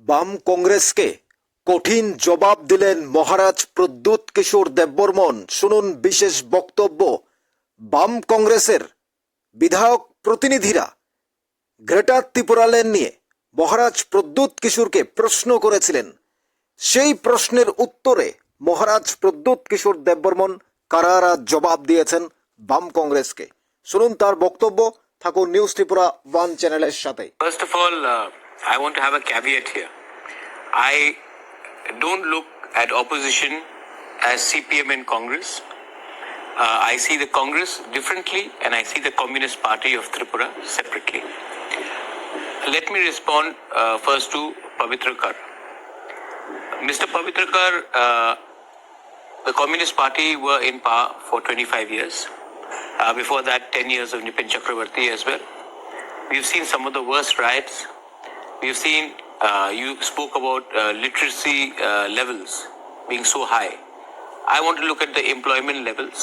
বাম কংগ্রেসকে কঠিন জবাব দিলেন মহারাজ প্রদ্যুৎ কিশোর দেববর্মন। শুনুন বিশেষ বক্তব্য। বাম কংগ্রেসের বিধায়ক প্রতিনিধিরা গ্রেটার ত্রিপুরা ল্যান্ড নিয়ে মহারাজ প্রদ্যুৎ কিশোরকে প্রশ্ন করেছিলেন। সেই প্রশ্নের উত্তরে মহারাজ প্রদ্যুৎ কিশোর দেববর্মন কারারা জবাব দিয়েছেন বাম কংগ্রেসকে। শুনুন তার বক্তব্য। থাকুন নিউজ ত্রিপুরা ওয়ান চ্যানেলের সাথে। First of all, I want to have a caveat here. I don't look at opposition as CPM and Congress. I see the Congress differently and I see the Communist Party of Tripura separately. Let me respond first to Pavitrakar. Mr. Pavitrakar, the Communist Party were in power for 25 years. Before that, 10 years of Nipin Chakravarti as well. We've seen some of the worst riots. We've seen, you spoke about literacy levels being so high. I want to look at the employment levels.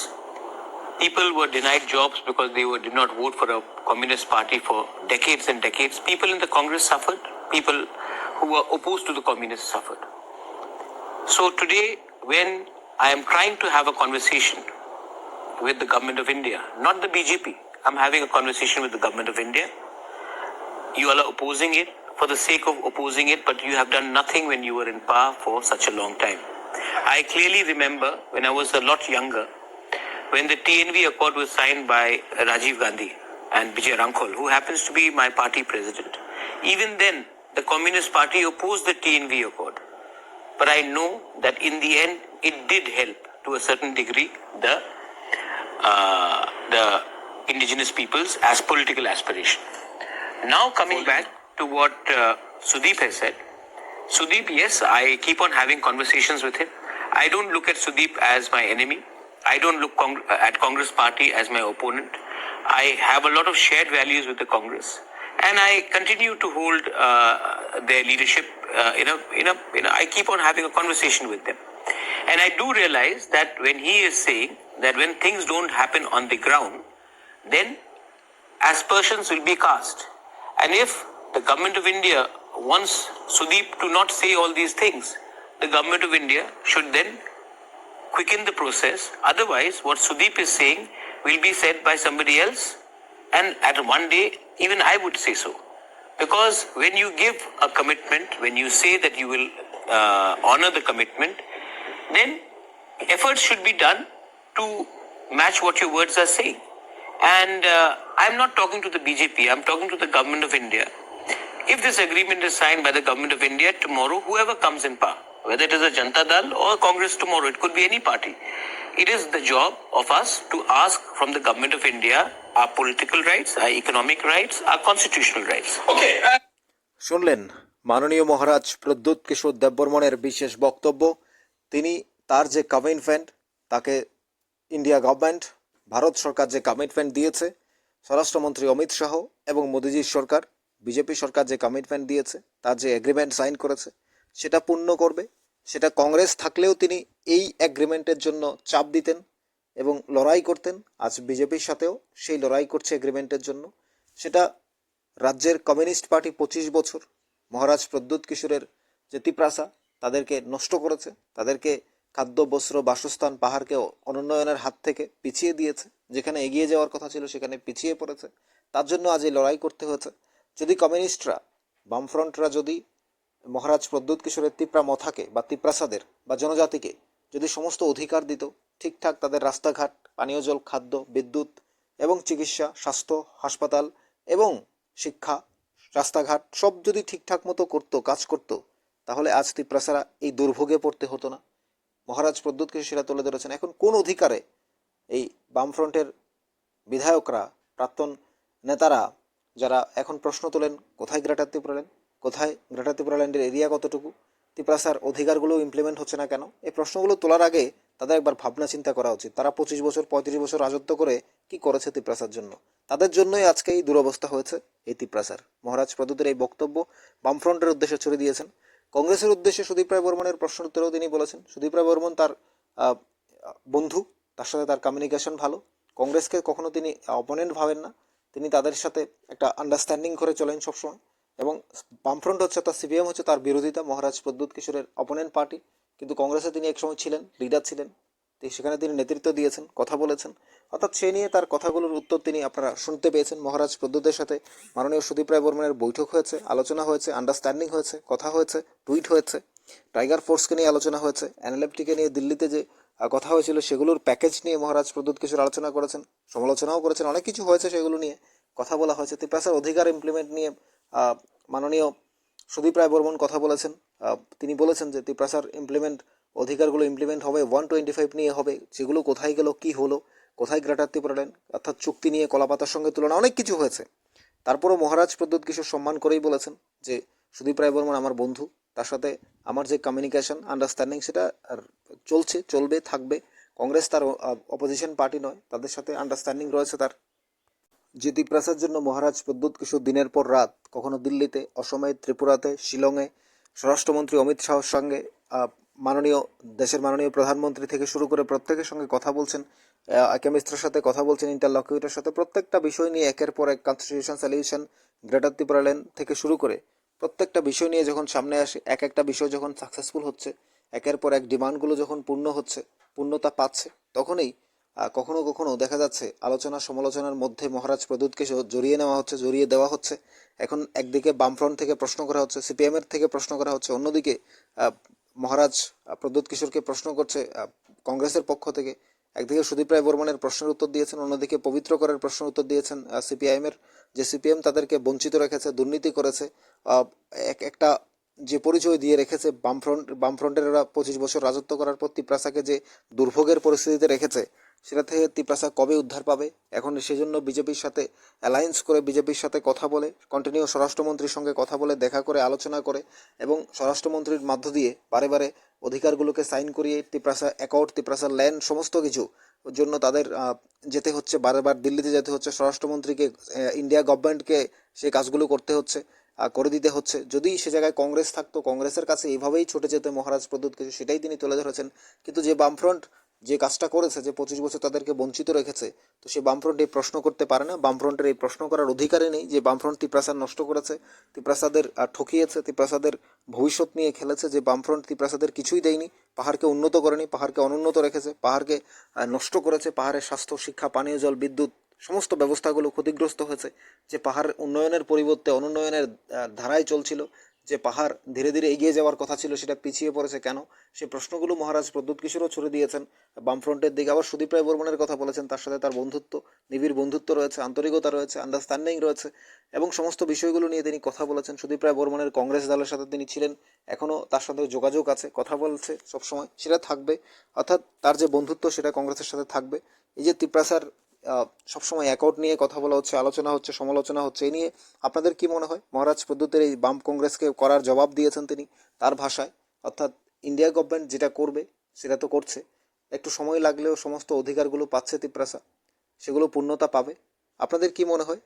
People were denied jobs because they did not vote for a communist party for decades and decades. People in the Congress suffered. People who were opposed to the communists suffered. So today, when I am trying to have a conversation with the government of India, not the BJP, I'm having a conversation with the government of India. You all are opposing it for the sake of opposing it, but you have done nothing when you were in power for such a long time. I clearly remember when I was a lot younger, when the TNV Accord was signed by Rajiv Gandhi and Vijay Rankol, who happens to be my party president. Even then, the Communist Party opposed the TNV Accord. But I know that in the end, it did help to a certain degree the indigenous peoples as political aspiration. Now coming back to what Sudeep has said. Sudeep, yes, I keep on having conversations with him. I don't look at Sudeep as my enemy. I don't look at Congress Party as my opponent. I have a lot of shared values with the Congress. And I continue to hold their leadership I keep on having a conversation with them. And I do realize that when he is saying that when things don't happen on the ground, then aspersions will be cast. And if the government of India wants Sudeep to not say all these things, the government of India should then quicken the process. Otherwise, what Sudeep is saying will be said by somebody else. And at one day, even I would say so. Because when you give a commitment, when you say that you will honor the commitment, then efforts should be done to match what your words are saying. And I'm not talking to the BJP, I'm talking to the government of India. If this agreement is signed by the government of India, tomorrow, whoever comes in power, whether it is a Janata Dal or Congress tomorrow, it could be any party. It is the job of us to ask from the government of India our political rights, our economic rights, our constitutional rights. Okay. শুনলেন মাননীয় মহারাজ প্রদ্যুৎ কিশোর দেববর্মনের বিশেষ বক্তব্য। তিনি তার যে commitment, তাকে India government, Bharat সরকার যে commitment দিয়েছে, স্বরাষ্ট্রমন্ত্রী অমিত শাহ এবং মোদিজির সরকার, বিজেপি সরকার যে কমিটমেন্ট দিয়েছে, তার যে এগ্রিমেন্ট সাইন করেছে, সেটা পূর্ণ করবে। সেটা কংগ্রেস থাকলেও তিনি এই এগ্রিমেন্টের জন্য চাপ দিতেন এবং লড়াই করতেন। আজ বিজেপির সাথেও সেই লড়াই করছে এগ্রিমেন্টের জন্য। সেটা রাজ্যের কমিউনিস্ট পার্টি 25 বছর মহারাজ প্রদ্যুৎ কিশোরের যে তিপ্রাসা, তাদেরকে নষ্ট করেছে, তাদেরকে খাদ্য, বস্ত্র, বাসস্থান, পাহাড়কে অনুন্নয়নের হাত থেকে পিছিয়ে দিয়েছে। যেখানে এগিয়ে যাওয়ার কথা ছিল সেখানে পিছিয়ে পড়েছে। তার জন্য আজ এই লড়াই করতে হয়েছে। যদি কমিউনিস্টরা, বামফ্রন্টরা যদি মহারাজ প্রদ্যুৎ কিশোরের তিপ্রা মথাকে বা তিপ্রাসাদের বা জনজাতিকে যদি সমস্ত অধিকার দিত, ঠিকঠাক তাদের রাস্তাঘাট, পানীয় জল, খাদ্য, বিদ্যুৎ এবং চিকিৎসা, স্বাস্থ্য, হাসপাতাল এবং শিক্ষা, রাস্তাঘাট সব যদি ঠিকঠাক মতো করতো, কাজ করতো, তাহলে আজ তিপ্রাসারা এই দুর্ভোগে পড়তে হতো না। মহারাজ প্রদ্যুৎ কিশোর সেটা তুলে ধরেছেন। এখন কোন অধিকারে এই বামফ্রন্টের বিধায়করা, প্রাক্তন নেতারা যারা এখন প্রশ্ন তোলেন, কোথায় গ্রেটার ত্রিপুরা ল্যান্ড, কোথায় গ্রেটার ত্রিপুরা ল্যান্ডের এরিয়া কতটুকু, তিপ্রাসার অধিকারগুলো ইমপ্লিমেন্ট হচ্ছে না কেন, এই প্রশ্নগুলো তোলার আগে তাদের একবার ভাবনা চিন্তা করা উচিত। তারা 25 বছর 35 বছর রাজত্ব করে কি করেছে তিপ্রাসার জন্য? তাদের জন্যই আজকে এই দুরবস্থা হয়েছে এই তিপ্রাসার। মহারাজ প্রদ্যুতের এই বক্তব্য বামফ্রন্টের উদ্দেশ্যে ছড়িয়ে দিয়েছেন। কংগ্রেসের উদ্দেশ্যে সুদীপ রায় বর্মনের প্রশ্ন উত্তরেও তিনি বলেছেন, সুদীপ রায় বর্মন তার বন্ধু, তার সাথে তার কমিউনিকেশন ভালো। কংগ্রেসকে কখনো তিনি অপোনেন্ট ভাবেন না, তিনি তাদের সাথে একটা আন্ডারস্ট্যান্ডিং করে চলেন সবসময়। এবং বামফ্রন্ট হচ্ছে অর্থাৎ সিপিএম হচ্ছে তার বিরোধিতা, মহারাজ প্রদ্যোৎ কিশোরের অপোনেন্ট পার্টি, কিন্তু কংগ্রেসে তিনি একসময় ছিলেন, লিডার ছিলেন, সেখানে তিনি নেতৃত্ব দিয়েছেন, কথা বলেছেন, অর্থাৎ সে নিয়ে তার কথাগুলোর উত্তর তিনি আপনারা শুনতে পেয়েছেন। মহারাজ প্রদ্যোতের সাথে মাননীয় সুদীপ রায় বর্মনের বৈঠক হয়েছে, আলোচনা হয়েছে, আন্ডারস্ট্যান্ডিং হয়েছে, কথা হয়েছে, টুইট হয়েছে, টাইগার ফোর্সকে নিয়ে আলোচনা হয়েছে, এনএলএফটিকে নিয়ে দিল্লিতে যে কথা হয়েছিল সেগুলোর প্যাকেজ নিয়ে মহারাজ প্রদ্যোৎ কিশোর আলোচনা করেছেন, সমালোচনাও করেছেন, অনেক কিছু হয়েছে, সেগুলো নিয়ে কথা বলা হয়েছে। তিপ্রাসার অধিকার ইমপ্লিমেন্ট নিয়ে মাননীয় সুদীপ রায় বর্মন কথা বলেছেন। তিনি বলেছেন যে তিপ্রাসার অধিকারগুলো ইমপ্লিমেন্ট হবে 125 নিয়ে হবে, যেগুলো কোথায় গেল, কি হলো, কোথায় গ্রেটার ত্রিপুরাল্যান্ড, অর্থাৎ চুক্তি নিয়ে কলাপাতার সঙ্গে তুলনা, অনেক কিছু হয়েছে। তারপরও মহারাজ প্রদ্যোৎ কিশোর সম্মান করেই বলেছেন যে সুদীপ রায় বর্মন আমার বন্ধু, তার সাথে আমার যে কমিউনিকেশন আন্ডারস্ট্যান্ডিং সেটা চলছে, চলবে, থাকবে। কংগ্রেস তার অপোজিশন পার্টি নয়, তাদের সাথে আন্ডারস্ট্যান্ডিং রয়েছে তার। যে তিপ্রাসার জন্য মহারাজ প্রদ্যোৎ কিশোর দিনের পর রাত কখনো দিল্লিতে, অসমে, ত্রিপুরাতে, শিলংয়ে স্বরাষ্ট্রমন্ত্রী অমিত শাহর সঙ্গে, দেশের মাননীয় প্রধানমন্ত্রী থেকে শুরু করে প্রত্যেকের সঙ্গে কথা বলছেন, কেমিস্ট্রের সাথে কথা বলছেন, ইন্টারলকিউটরের সাথে প্রত্যেকটা বিষয় নিয়ে একের পর এক কনস্টিটিউশন সলিউশন, গ্রেটার ত্রিপুরাল্যান্ড থেকে শুরু করে প্রত্যেকটা বিষয় নিয়ে যখন সামনে আসে, এক একটা বিষয় যখন সাকসেসফুল হচ্ছে, একের পর এক ডিমান্ডগুলো যখন পূর্ণতা পাচ্ছে, তখনই কখনো কখনো দেখা যাচ্ছে আলোচনা সমালোচনার মধ্যে মহারাজ প্রদ্যোৎকে জড়িয়ে নেওয়া হচ্ছে, জড়িয়ে দেওয়া হচ্ছে। এখন একদিকে বামফ্রন্ট থেকে প্রশ্ন করা হচ্ছে, সিপিএম এর থেকে প্রশ্ন করা হচ্ছে, অন্যদিকে মহারাজ প্রদ্যোৎ কিশোরকে প্রশ্ন করছে কংগ্রেসের পক্ষ থেকে। একদিকে সুদীপ রায় বর্মনের প্রশ্নের উত্তর দিয়েছেন, অন্যদিকে পবিত্র করের প্রশ্নের উত্তর দিয়েছেন সিপিআইএম এর, যে সিপিএম তাদেরকে বঞ্চিত রেখেছে, দুর্নীতি করেছে, একটা যে পরিচয় দিয়ে রেখেছে বামফ্রন্টের 25 বছর রাজত্ব করার পর তিপ্রাসাকে যে দুর্ভোগের পরিস্থিতিতে রেখেছে, সেটা থেকে তিপ্রাসা কবে উদ্ধার পাবে। এখন সেজন্য বিজেপির সাথে অ্যালায়েন্স করে, বিজেপির সাথে কথা বলে, কন্টিনিউ স্বরাষ্ট্রমন্ত্রীর সঙ্গে কথা বলে, দেখা করে, আলোচনা করে, এবং স্বরাষ্ট্রমন্ত্রীর মাধ্য দিয়ে বারে বারে অধিকারগুলোকে সাইন করিয়ে তিপ্রাসা অ্যাকাউন্ট, তিপ্রাসার ল্যান্ড সমস্ত কিছু জন্য তাদের যেতে হচ্ছে, বারবার দিল্লিতে যেতে হচ্ছে, স্বরাষ্ট্রমন্ত্রীকে, ইন্ডিয়া গভর্নমেন্টকে সেই কাজগুলো করতে হচ্ছে, করে দিতে হচ্ছে। যদি সে জায়গায় কংগ্রেস থাকতো, কংগ্রেসের কাছে এইভাবেই ছুটে যেত মহারাজ প্রদ্যোৎ কিশোর, সেটাই তিনি তুলে ধরেছেন। কিন্তু যে বামফ্রন্ট যে কাজটা করেছে, যে 25 বছর তাদেরকে বঞ্চিত রেখেছে, তো সে বামফ্রন্ট এই প্রশ্ন করতে পারে না। বামফ্রন্টের এই প্রশ্ন করার অধিকারই নেই যে বামফ্রন্ট তিপ্রাসাদ নষ্ট করেছে, তিপ্রাসাদের ঠকিয়েছে, তিপ্রাসাদের ভবিষ্যৎ নিয়ে খেলেছে, যে বামফ্রন্ট তিপ্রাসাদের কিছুই দেয়নি, পাহাড়কে উন্নত করেনি, পাহাড়কে অনুন্নত রেখেছে, পাহাড়কে নষ্ট করেছে, পাহাড়ের স্বাস্থ্য, শিক্ষা, পানীয় জল, বিদ্যুৎ সমস্ত ব্যবস্থাগুলো ক্ষতিগ্রস্ত হয়েছে। যে পাহাড় উন্নয়নের পরিবর্তে অনুন্নয়নের ধারায় চলছিল, যে পাহাড় ধীরে ধীরে এগিয়ে যাওয়ার কথা ছিল, সেটা পিছিয়ে পড়েছে কেন, সেই প্রশ্নগুলো মহারাজ প্রদ্যোৎ কিশোরও ছুড়ে দিয়েছেন বামফ্রন্টের দিকে। আবার সুদীপ রায় বর্মনের কথা বলেছেন, তার সাথে তার বন্ধুত্ব, নিবিড় বন্ধুত্ব রয়েছে, আন্তরিকতা রয়েছে, আন্ডারস্ট্যান্ডিং রয়েছে, এবং সমস্ত বিষয়গুলো নিয়ে তিনি কথা বলেছেন। সুদীপ রায় বর্মনের কংগ্রেস দলের সাথে তিনি ছিলেন, এখনও তার সাথে যোগাযোগ আছে, কথা বলছে সবসময়, সেটা থাকবে, অর্থাৎ তার যে বন্ধুত্ব সেটা কংগ্রেসের সাথে থাকবে। এই যে তিপ্রাসার সবসময় অ্যাকাউন্ট নিয়ে কথা বলা হচ্ছে, আলোচনা হচ্ছে, সমালোচনা হচ্ছে, এই নিয়ে আপনাদের কি মনে হয়? মহারাজ প্রদ্যোতের এই বাম কংগ্রেসকে করার জবাব দিয়েছেন তিনি তার ভাষায়, অর্থাৎ ইন্ডিয়া গভর্নমেন্ট যেটা করবে সেটা তো করছে, একটু সময় লাগলেও সমস্ত অধিকারগুলো পাচ্ছে তিপ্রাসা, সেগুলো পূর্ণতা পাবে। আপনাদের কি মনে হয়?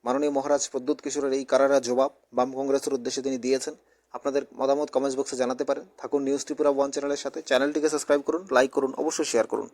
মাননীয় মহারাজ প্রদ্যোৎ কিশোরের এই কারারা জবাব বাম কংগ্রেসের উদ্দেশ্যে তিনি দিয়েছেন। আপনাদের মতামত কমেন্টস বক্সে জানাতে পারেন। থাকুন নিউজ ত্রিপুরা 1 চ্যানেলের সাথে। চ্যানেলটিকে সাবস্ক্রাইব করুন, লাইক করুন, অবশ্যই শেয়ার করুন।